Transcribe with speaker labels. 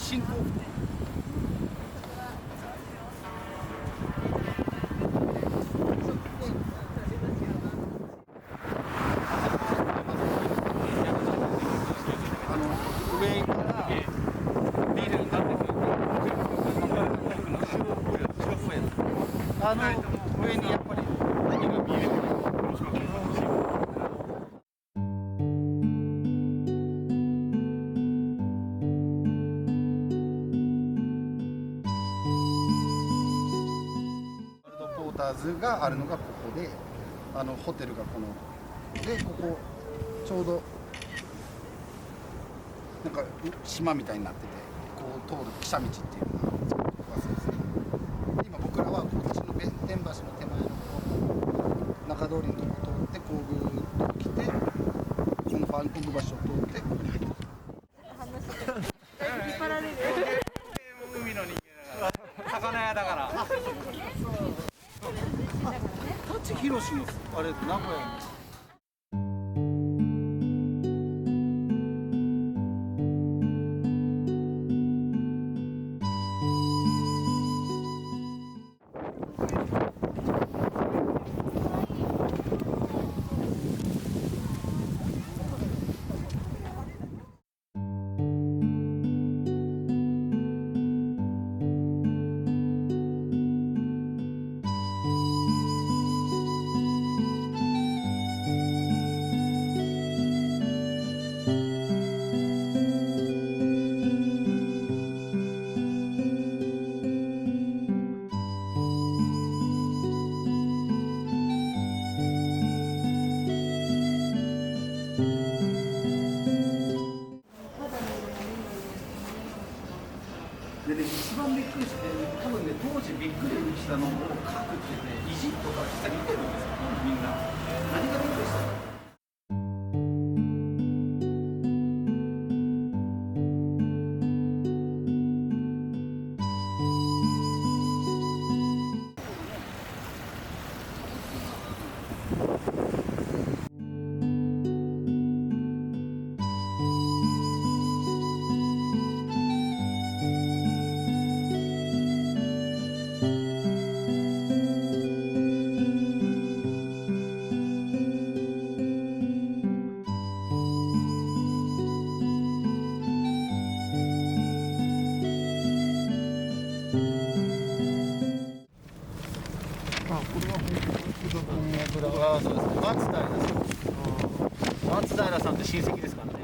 Speaker 1: 進行。上からビールになってくる。上にやっぱり何が見えるか。ワールドポーターズがあるのがここで、ホテルがこので、ここちょうどなんか島みたいになってて、こう通る汽車道っていうのがバスですね。今僕らはこっちの弁天橋の手前の中通りのとこ通ってこうぐーっと来て、このバンコク橋を通ってここに入ってくる。
Speaker 2: 引っ張られる。
Speaker 1: 海の人間だから魚屋だから舘ひろしもあれ名古屋にでね、一番びっくりして、多分ね、当時びっくりしたのを書くってね、いじっとか実際見てるんですよ、みんな。何がびっくりしたか。
Speaker 3: そうですね。松平さんって親戚ですかね。